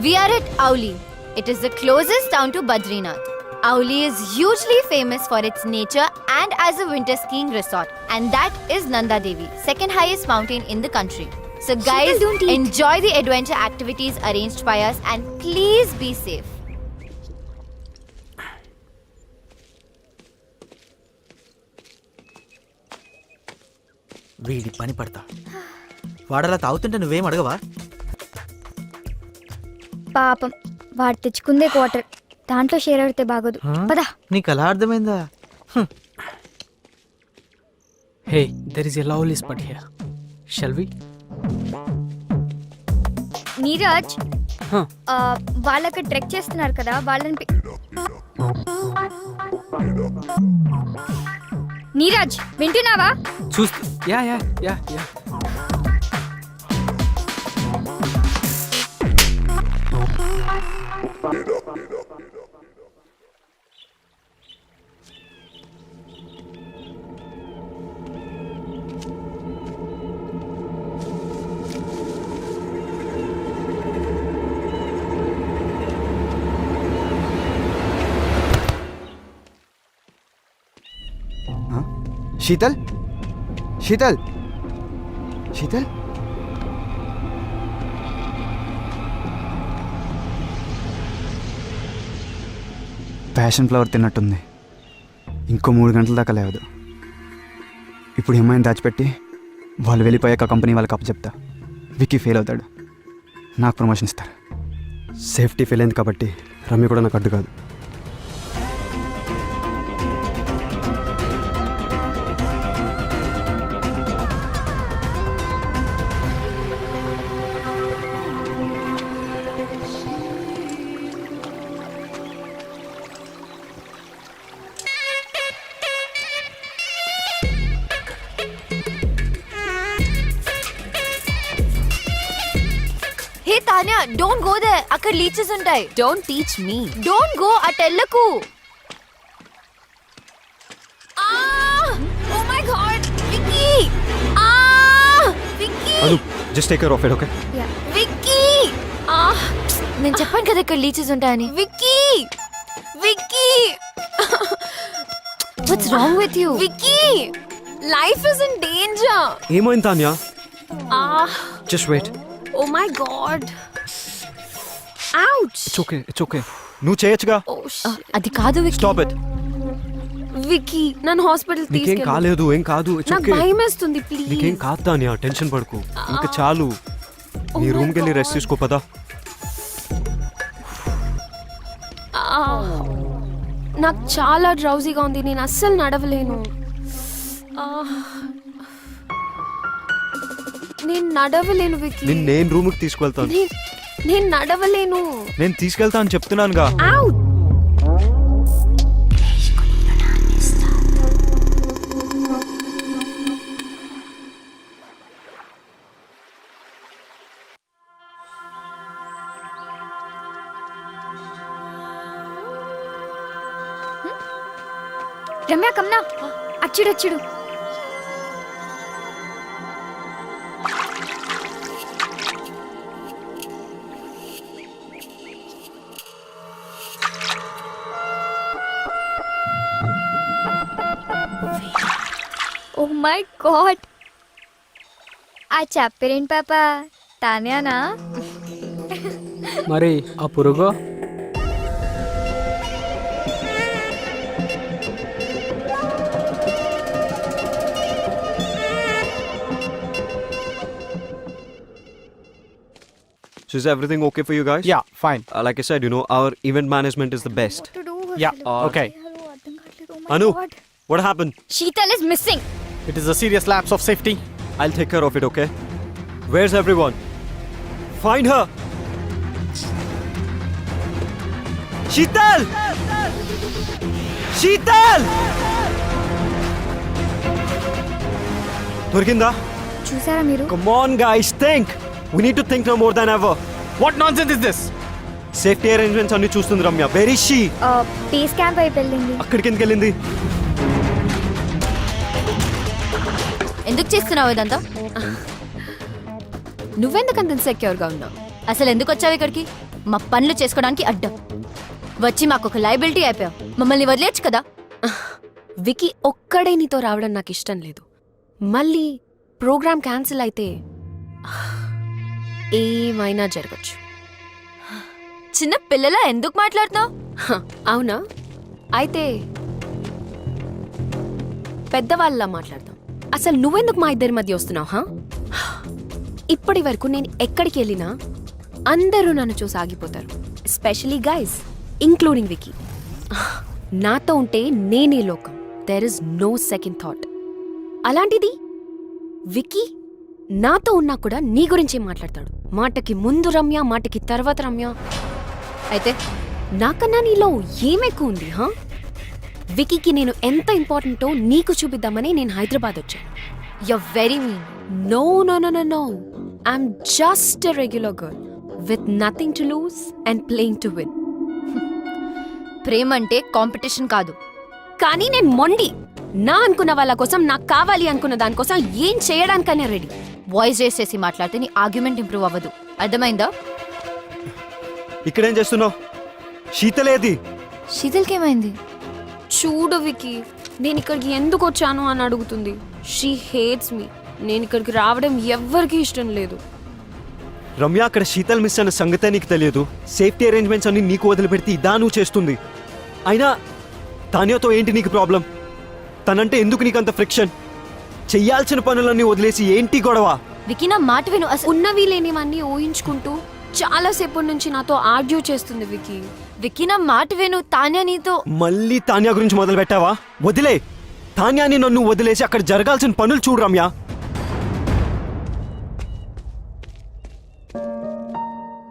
We are at Auli. It is the closest town to Badrinath. Auli is hugely famous for its nature and as a winter skiing resort. And that is Nanda Devi, second highest mountain in the country. So guys, don't eat. enjoy the adventure activities arranged by us and please be safe. వీడి పని పడతా. వాడలా తాగుతుంటే నువ్వేం అడగవా? పాపం వాడు తెచ్చుకుందే quarter, దాంట్లో share ఆడితే బాగోదు. పదా. నీకు అలా అర్థమైందా? Hey, there is a lovely spot here. Shall we? Neeraj, Huh. వాళ్ళకి ట్రెక్ చేస్తున్నారు కదా, వాళ్ళని నీరజ్ వింటున్నావా? చూస్తూ యా. शीतल शीतल शीतल ప్యాషన్ ఫ్లవర్ తిన్నట్టుంది. ఇంకో 3 గంటల దాకా లేవదు. ఇప్పుడు ఏమైనా దాచిపెట్టి వాళ్ళు వెళ్ళిపోయాక కంపెనీ వాళ్ళకి అప్పచెప్తా. విక్కీ ఫెయిల్ అవుతాడు, నాకు ప్రమోషన్ ఇస్తారు. సేఫ్టీ ఫెయిల్ అయింది కాబట్టి రమ్య కూడా నాకు అడ్డు కాదు. Hey Tanya, don't go there. అక్కడ లీచెస్ ఉంటాయి. Don't teach me. Don't go అటెల్లకు. Oh my god, Vicky. Vicky. Anu just take care of it, okay? Vicky. నేను చెప్పాను కదా ఇక్కడ లీచెస్ ఉంటాయని. Vicky. What's wrong with you? Vicky. Life is in danger. ఏమైంది Tanya? Just wait. Oh my god. Ouch. It's okay. నువ్వు చేయొచ్చుగా. Oh shit. అది కాదు విక్కీ. Stop it. విక్కీ నన్ను హాస్పిటల్ నీకేం తీసుకెళ్ళు. కాలేదు, ఏం కాదు. ఇట్స్ నాకు ఓకే. భయమేస్తుంది ప్లీజ్. నీకేం కాదు తాన్యా, టెన్షన్ పడకు. ఇంకా చాలు. నీ my రూమ్కి వెళ్ళి God. రెస్ట్ తీసుకో పదా. నాకు చాలా డ్రౌజీగా ఉంది, నేను అస్సలు నడవలేను. నేను నడవలేను విక్కీ. నేను రూమ్కి తీసుకెళ్తాను. నేను నడవలేను. నేను తీసుకెళ్తా అని చెప్తున్నానుగా. Ouch. రమ్య కమ్నా, అచ్చుడు. ఓ మై గాడ్, ఆ చెప్పరేంటి పాప, తానేనా? మరి ఆ పురుగు? So is everything okay for you guys? Yeah, fine. Like I said, our event management is the best. Yeah, okay. Anu, what happened? Sheetal is missing. It is a serious lapse of safety. I'll take care of it, okay? Where's everyone? Find her! Sheetal! Sheetal! Durginda? చూసారా మీరు? Come on guys, think! We need to think now more than ever. What nonsense is this? Safety arrangements అన్ని చూస్తుంది Ramya. Where is she? Base camp వైపు వెళ్ళింది. అక్కడికి ఎందుకు వెళ్ళింది? ఎందుకు చేస్తున్నావు ఇదంతా? నువ్వెందుకు అంత సెక్యూర్ గా ఉన్నావు? అసలు ఎందుకు వచ్చావు ఇక్కడికి? మా పనులు చేసుకోవడానికి అడ్డం వచ్చి మాకు ఒక లైబిలిటీ అయిపోయావు. మమ్మల్ని వదిలేచ్చు కదా. వికీ ఒక్కడే నీతో రావడం నాకు ఇష్టం లేదు. మళ్ళీ ప్రోగ్రామ్ క్యాన్సిల్ అయితే ఏమైనా జరగచ్చు. చిన్న పిల్లలా ఎందుకు మాట్లాడుతున్నావు? అవునా? అయితే పెద్దవాళ్ళలా మాట్లాడతాం. అసలు నువ్వెందుకు మా ఇద్దరి మధ్య వస్తున్నావు? ఇప్పటి వరకు నేను ఎక్కడికి వెళ్ళినా అందరూ నన్ను చూసి ఆగిపోతారు, ఎస్పెషలీ గైస్, ఇంక్లూడింగ్ వికీ. నాతో ఉంటే నేనే లోకం, there is no second thought. అలాంటిది వికీ నాతో ఉన్నా కూడా నీ గురించే మాట్లాడతాడు. మాటకి ముందు రమ్య, మాటకి తర్వాత రమ్య. అయితే నాకన్నా నీలో ఏమెక్కువ ఉంది? వికీకి నేను ఎంత ఇంపార్టెంటో నీకు చూపిద్దామని నేను హైదరాబాద్ వచ్చాను. You very mean. No no no no no, I'm just a regular girl with nothing to lose and playing to win. ప్రేమ అంటే కాంపిటీషన్ కాదు. కానీ నేను మొండి. నా అనుకున్న వాళ్ళ కోసం, నాకు కావాలి అనుకున్న దానికోసం ఏం చేయడానికైనా రెడీ. వాయిస్ రేస్ చేసి మాట్లాడితే నీ ఆర్గ్యుమెంట్ ఇంప్రూవ్ అవ్వదు. అర్థమైందా? ఇక్కడేం చేస్తున్నావు? శీతలేది? శీతల్కి ఏమైంది? చూడు వికీ, నేను ఇక్కడికి ఎందుకు వచ్చాను అని అడుగుతుంది. She hates me. నేను ఇక్కడికి రావడం ఎవ్వరికీ ఇష్టం లేదు. రమ్య, అక్కడ శీతల్ మిస్ అన్న సంగతే నీకు తెలియదు. సేఫ్టీ అరేంజ్మెంట్స్ అన్ని నీకు వదిలిపెడితే ఇదా నువ్వు చేస్తుంది. అయినా తాన్యాతో ఏంటి నీకు ప్రాబ్లం? తనంటే ఎందుకు నీకు అంత ఫ్రిక్షన్? చెయ్యాల్సిన పనులన్నీ వదిలేసి ఏంటి గొడవ? వికీ నా మాట విను. ఉన్నవి లేనివన్నీ ఊహించుకుంటూ చాలాసేపటి నుంచి నాతో ఆర్గ్యూ చేస్తుంది వికీ. వికీ నా మాట విను. తాన్యా నీతో. మళ్ళీ తాన్యా గురించి మొదలు పెట్టావా? వదిలే. తాన్యాని నన్ను వదిలేసి అక్కడ జరగాల్సిన పనులు చూడు రమ్య.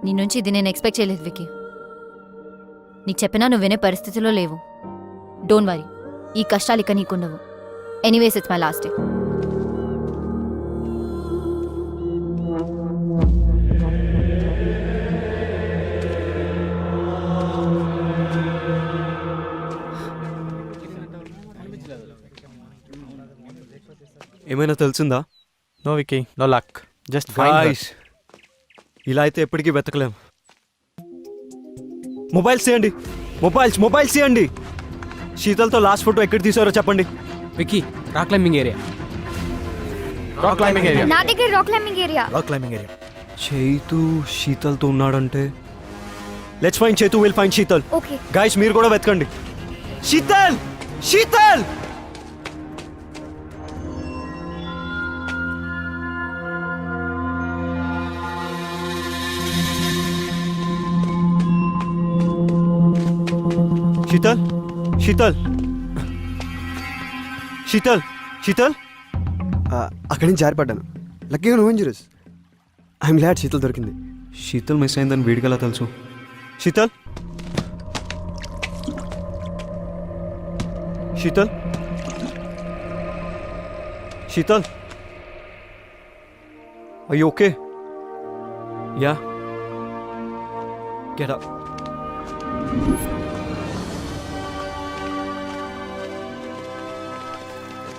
నీ నుంచి ఇది నేను ఎక్స్పెక్ట్ చేయలేదు వికీ. నీకు చెప్పినా నువ్వు వినే పరిస్థితిలో లేవు. డోంట్ వరీ, ఈ కష్టాలు ఇక నీకుండవు. Anyways it's my last day. ఏమైనా తెలిసిందా? No, Vicky. No luck. Just find her. Guys, ఇలా అయితే ఎప్పటికీ వెతకలేం. మొబైల్స్ చేయండి. మొబైల్స్ చేయండి. శీతల్తో లాస్ట్ ఫోటో ఎక్కడ తీసారో చెప్పండి. Vicky, rock climbing area. Rock climbing area. నా దగ్గర rock climbing area. Rock climbing area. Chaitu శీతల్తో ఉన్నాడంటే let's find Chaitu, will find Sheetal. Okay. Guys, మీరు కూడా వెతకండి. శీతల్! శీతల్! శీతల్! శీతల్! శీతల్! శీతల్! అక్కడి నుంచి జారిపడ్డాను. లక్కీగా నువ్వేం చూరస్. ఐఎమ్ గ్లాడ్ శీతల్ దొరికింది. శీతల్ మిస్ అయిందని వీడికలా తెలుసు? Sheetal! Sheetal! Sheetal! Are you okay? Yeah. Get up.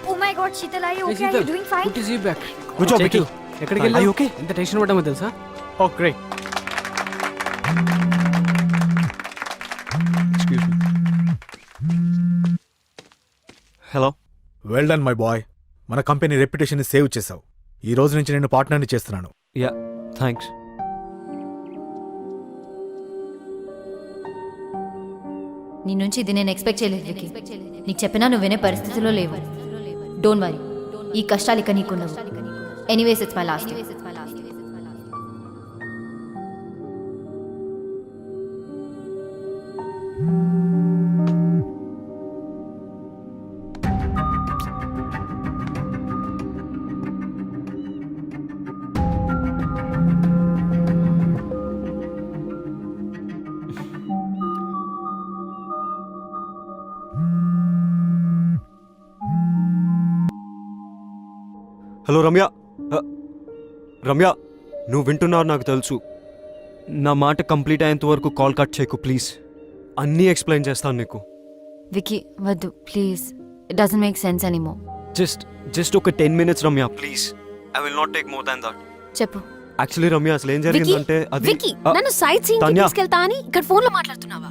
Oh my god, Sheetal, are you okay? Are you doing fine? Good to see you back. Good job, Chaitu, Vicky. ఎక్కడికి Are వెళ్ళావు? you okay? ఎంత టెన్షన్ పడ్డామో తెలుసా? Oh, great. Excuse me. Hello. Well done my boy. మన company reputation save చేసావు. ఈ రోజు నుంచి నేను పార్ట్నర్ని చేస్తున్నాను. Yeah, thanks. నీ నుంచి ఇది నేను ఎక్స్పెక్ట్ చేయలేదు వికీ. నీకు చెప్పినా నువ్వు వినే పరిస్థితిలో లేవు. డోంట్ వరీ, ఈ కష్టాలు ఇక నీకుండవు. Anyways it's my last day. Hello Ramya. Ramya, నువ్వు వింటున్నావు నాకు తెలుసు. నా మాట కంప్లీట్ అయ్యేంత వరకు కాల్ కట్ చేయకు ప్లీజ్. అన్నీ ఎక్స్ప్లెయిన్ చేస్తాను నీకు. వికీ వద్దు please. It doesn't make sense anymore. Just ఒక 10 minutes Ramya please. I will not take more than that. చెప్పు. యాక్చువల్లీ రమ్య అసలు ఏం వికీ జరిగిందంటే అది వికీ నన్ను సైట్ సీయింగ్ తన్యా. తీసుకెళ్తా అని ఇక్కడ ఫోన్ లో మాట్లాడుతున్నావా